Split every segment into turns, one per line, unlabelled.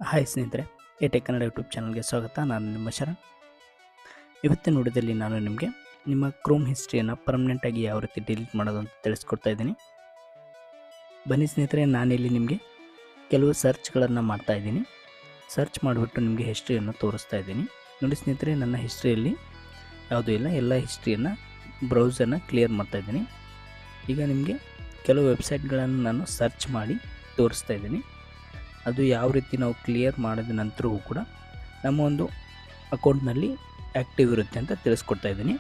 Hi ಸ್ನೇಹಿತರೆ, ಎಟೆಕ್ Kannada YouTube ಚಾನಲ್ಗೆ ಸ್ವಾಗತ. ನಾನು ನಿಮ್ಮ ಶರಣ್. ಇವತ್ತಿನ ವಿಡಿಯೋದಲ್ಲಿ ನಾನು ನಿಮಗೆ ನಿಮ್ಮ ಕ್ರೋಮ್ ಹಿಸ್ಟ್ರಿಯನ್ನು ಪರ್ಮನೆಂಟಾಗಿ ಯಾವ ರೀತಿ ಡಿಲೀಟ್ ಮಾಡೋದು ಅಂತ ತಿಳಿಸ್ಕೊಡ್ತಾ ಇದ್ದೀನಿ. ಬನ್ನಿ ಸ್ನೇಹಿತರೆ, ನಾನಿಲ್ಲಿ ನಿಮಗೆ ಕೆಲವು ಸರ್ಚ್ಗಳನ್ನು ಮಾಡ್ತಾ ಇದ್ದೀನಿ. ಸರ್ಚ್ ಮಾಡಿಬಿಟ್ಟು ನಿಮಗೆ ಹಿಸ್ಟ್ರಿಯನ್ನು ತೋರಿಸ್ತಾ ಇದ್ದೀನಿ. ನೋಡಿ ಸ್ನೇಹಿತರೆ, ನನ್ನ ಹಿಸ್ಟ್ರಿಯಲ್ಲಿ ಯಾವುದೂ ಇಲ್ಲ, ಎಲ್ಲ ಹಿಸ್ಟ್ರಿಯನ್ನು ಬ್ರೌಸರ್ನ ಕ್ಲಿಯರ್ ಮಾಡ್ತಾ ಇದ್ದೀನಿ. ಈಗ ನಿಮಗೆ ಕೆಲವು ವೆಬ್ಸೈಟ್ಗಳನ್ನು ನಾನು ಸರ್ಚ್ ಮಾಡಿ ತೋರಿಸ್ತಾ ಇದ್ದೀನಿ. ಅದು ಯಾವ ರೀತಿ ನಾವು ಕ್ಲಿಯರ್ ಮಾಡಿದ ನಂತರವೂ ಕೂಡ ನಮ್ಮ ಒಂದು ಅಕೌಂಟ್ನಲ್ಲಿ ಆ್ಯಕ್ಟಿವ್ ಇರುತ್ತೆ ಅಂತ ತಿಳಿಸ್ಕೊಡ್ತಾ ಇದ್ದೀನಿ.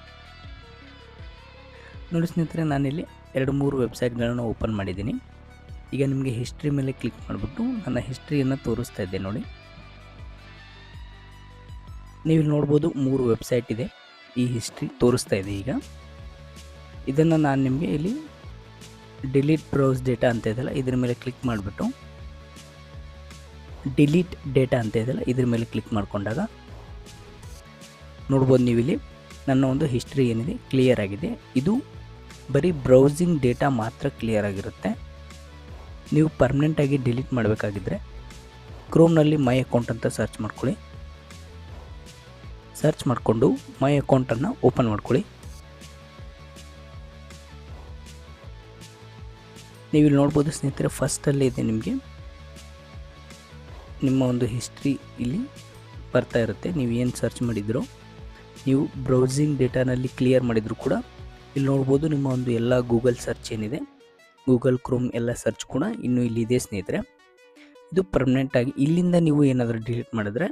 ನೋಡಿ ಸ್ನೇಹಿತರೆ, ನಾನಿಲ್ಲಿ 2-3 ವೆಬ್ಸೈಟ್ಗಳನ್ನು ಓಪನ್ ಮಾಡಿದ್ದೀನಿ. ಈಗ ನಿಮಗೆ ಹಿಸ್ಟ್ರಿ ಮೇಲೆ ಕ್ಲಿಕ್ ಮಾಡಿಬಿಟ್ಟು ನನ್ನ ಹಿಸ್ಟ್ರಿಯನ್ನು ತೋರಿಸ್ತಾ ಇದ್ದೆ. ನೋಡಿ, ನೀವು ನೋಡ್ಬೋದು 3 ವೆಬ್ಸೈಟ್ ಇದೆ. ಈ ಹಿಸ್ಟ್ರಿ ತೋರಿಸ್ತಾ ಇದೆ. ಈಗ ಇದನ್ನು ನಾನು ನಿಮಗೆ ಇಲ್ಲಿ ಡಿಲೀಟ್ ಬ್ರೌಸ್ ಡೇಟಾ ಅಂತ ಇದೆಯಲ್ಲ, ಇದ್ರ ಮೇಲೆ ಕ್ಲಿಕ್ ಮಾಡಿಬಿಟ್ಟು ಡಿಲೀಟ್ ಡೇಟಾ ಅಂತ ಇದೆಯಲ್ಲ, ಇದ್ರ ಮೇಲೆ ಕ್ಲಿಕ್ ಮಾಡಿಕೊಂಡಾಗ ನೋಡ್ಬೋದು ನೀವಿಲ್ಲಿ ನನ್ನ ಒಂದು ಹಿಸ್ಟ್ರಿ ಏನಿದೆ ಕ್ಲಿಯರ್ ಆಗಿದೆ. ಇದು ಬರೀ ಬ್ರೌಸಿಂಗ್ ಡೇಟಾ ಮಾತ್ರ ಕ್ಲಿಯರ್ ಆಗಿರುತ್ತೆ. ನೀವು ಪರ್ಮನೆಂಟಾಗಿ ಡಿಲೀಟ್ ಮಾಡಬೇಕಾಗಿದ್ದರೆ ಕ್ರೋಮ್ನಲ್ಲಿ ಮೈ ಅಕೌಂಟ್ ಅಂತ ಸರ್ಚ್ ಮಾಡ್ಕೊಳ್ಳಿ. ಸರ್ಚ್ ಮಾಡಿಕೊಂಡು ಮೈ ಅಕೌಂಟನ್ನು ಓಪನ್ ಮಾಡ್ಕೊಳ್ಳಿ. ನೀವು ಇಲ್ಲಿ ನೋಡ್ಬೋದು ಸ್ನೇಹಿತರೆ, ಫಸ್ಟಲ್ಲಿ ಇದೆ ನಿಮಗೆ ನಿಮ್ಮ ಒಂದು ಹಿಸ್ಟ್ರಿ ಇಲ್ಲಿ ಬರ್ತಾ ಇರುತ್ತೆ. ನೀವು ಏನು ಸರ್ಚ್ ಮಾಡಿದ್ರು, ನೀವು ಬ್ರೌಸಿಂಗ್ ಡೇಟಾನಲ್ಲಿ ಕ್ಲಿಯರ್ ಮಾಡಿದ್ರು ಕೂಡ ಇಲ್ಲಿ ನೋಡ್ಬೋದು ನಿಮ್ಮ ಒಂದು ಎಲ್ಲ ಗೂಗಲ್ ಸರ್ಚ್ ಏನಿದೆ, ಗೂಗಲ್ ಕ್ರೋಮ್ ಎಲ್ಲ ಸರ್ಚ್ ಕೂಡ ಇನ್ನೂ ಇಲ್ಲಿದೆ ಸ್ನೇಹಿತರೆ. ಇದು ಪರ್ಮನೆಂಟಾಗಿ ಇಲ್ಲಿಂದ ನೀವು ಏನಾದರೂ ಡಿಲೀಟ್ ಮಾಡಿದ್ರೆ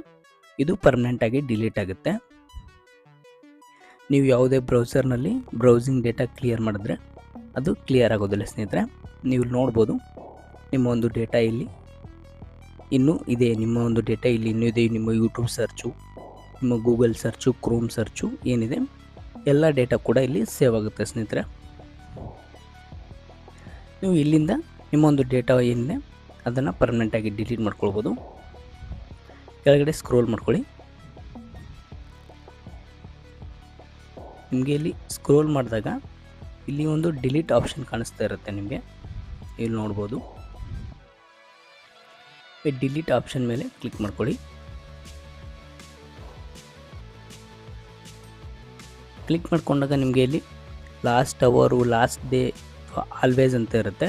ಇದು ಪರ್ಮನೆಂಟಾಗಿ ಡಿಲೀಟ್ ಆಗುತ್ತೆ. ನೀವು ಯಾವುದೇ ಬ್ರೌಸರ್ನಲ್ಲಿ ಬ್ರೌಸಿಂಗ್ ಡೇಟಾ ಕ್ಲಿಯರ್ ಮಾಡಿದ್ರೆ ಅದು ಕ್ಲಿಯರ್ ಆಗೋದಿಲ್ಲ ಸ್ನೇಹಿತರೆ. ನೀವು ನೋಡ್ಬೋದು ನಿಮ್ಮ ಒಂದು ಡೇಟಾ ಇಲ್ಲಿ ಇನ್ನೂ ಇದೆ. ನಿಮ್ಮ ಒಂದು ಡೇಟಾ ಇಲ್ಲಿ ಇನ್ನೂ ಇದೆ. ನಿಮ್ಮ ಯೂಟ್ಯೂಬ್ ಸರ್ಚು, ನಿಮ್ಮ ಗೂಗಲ್ ಸರ್ಚು, ಕ್ರೋಮ್ ಸರ್ಚು ಏನಿದೆ ಎಲ್ಲ ಡೇಟಾ ಕೂಡ ಇಲ್ಲಿ ಸೇವ್ ಆಗುತ್ತೆ ಸ್ನೇಹಿತರೆ. ನೀವು ಇಲ್ಲಿಂದ ನಿಮ್ಮ ಒಂದು ಡೇಟಾ ಏನಿದೆ ಅದನ್ನು ಪರ್ಮನೆಂಟಾಗಿ ಡಿಲೀಟ್ ಮಾಡ್ಕೊಳ್ಬೋದು. ಕೆಳಗಡೆ ಸ್ಕ್ರೋಲ್ ಮಾಡ್ಕೊಳ್ಳಿ. ನಿಮಗೆ ಇಲ್ಲಿ ಸ್ಕ್ರೋಲ್ ಮಾಡಿದಾಗ ಇಲ್ಲಿ ಒಂದು ಡಿಲೀಟ್ ಆಪ್ಷನ್ ಕಾಣಿಸ್ತಾ ಇರುತ್ತೆ ನಿಮಗೆ. ಇಲ್ಲಿ ನೋಡ್ಬೋದು, ಡಿಲೀಟ್ ಆಪ್ಷನ್ ಮೇಲೆ ಕ್ಲಿಕ್ ಮಾಡ್ಕೊಳ್ಳಿ. ಕ್ಲಿಕ್ ಮಾಡ್ಕೊಂಡಾಗ ನಿಮಗೆ ಇಲ್ಲಿ ಲಾಸ್ಟ್ ಅವರು, ಲಾಸ್ಟ್ ಡೇ, ಆಲ್ವೇಸ್ ಅಂತ ಇರುತ್ತೆ.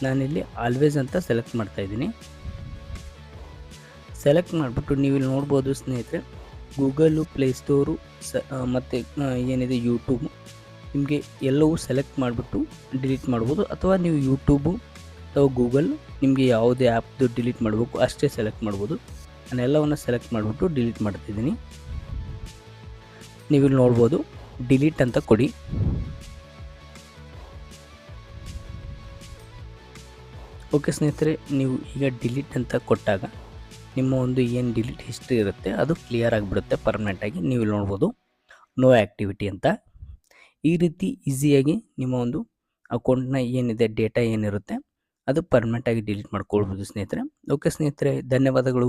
ನಾನಿಲ್ಲಿ ಆಲ್ವೇಸ್ ಅಂತ ಸೆಲೆಕ್ಟ್ ಮಾಡ್ತಾ ಇದ್ದೀನಿ. ಸೆಲೆಕ್ಟ್ ಮಾಡಿಬಿಟ್ಟು ನೀವು ಇಲ್ಲಿ ನೋಡ್ಬೋದು ಸ್ನೇಹಿತರೆ, ಗೂಗಲು, ಪ್ಲೇಸ್ಟೋರು ಮತ್ತು ಏನಿದೆ ಯೂಟ್ಯೂಬ್, ನಿಮಗೆ ಎಲ್ಲವೂ ಸೆಲೆಕ್ಟ್ ಮಾಡಿಬಿಟ್ಟು ಡಿಲೀಟ್ ಮಾಡ್ಬೋದು. ಅಥವಾ ನೀವು ಯೂಟ್ಯೂಬು ಅಥವಾ ಗೂಗಲ್ ನಿಮಗೆ ಯಾವುದೇ ಆ್ಯಪ್ದು ಡಿಲೀಟ್ ಮಾಡಬೇಕು ಅಷ್ಟೇ ಸೆಲೆಕ್ಟ್ ಮಾಡ್ಬೋದು. ನಾನು ಎಲ್ಲವನ್ನು ಸೆಲೆಕ್ಟ್ ಮಾಡಿಬಿಟ್ಟು ಡಿಲೀಟ್ ಮಾಡ್ತಿದ್ದೀನಿ. ನೀವು ಇಲ್ಲಿ ನೋಡ್ಬೋದು, ಡಿಲೀಟ್ ಅಂತ ಕೊಡಿ. ಓಕೆ ಸ್ನೇಹಿತರೆ, ನೀವು ಈಗ ಡಿಲೀಟ್ ಅಂತ ಕೊಟ್ಟಾಗ ನಿಮ್ಮ ಒಂದು ಏನು ಡಿಲೀಟ್ ಹಿಸ್ಟ್ರಿ ಇರುತ್ತೆ ಅದು ಕ್ಲಿಯರ್ ಆಗಿಬಿಡುತ್ತೆ ಪರ್ಮನೆಂಟಾಗಿ. ನೀವು ಇಲ್ಲಿ ನೋಡ್ಬೋದು ನೋ ಆ್ಯಕ್ಟಿವಿಟಿ ಅಂತ. ಈ ರೀತಿ ಈಸಿಯಾಗಿ ನಿಮ್ಮ ಒಂದು ಅಕೌಂಟ್ನ ಏನಿದೆ ಡೇಟಾ ಏನಿರುತ್ತೆ ಅದು ಪರ್ಮನೆಂಟಾಗಿ ಡಿಲೀಟ್ ಮಾಡ್ಕೊಳ್ಬೋದು ಸ್ನೇಹಿತರೆ. ಓಕೆ ಸ್ನೇಹಿತರೆ, ಧನ್ಯವಾದಗಳು.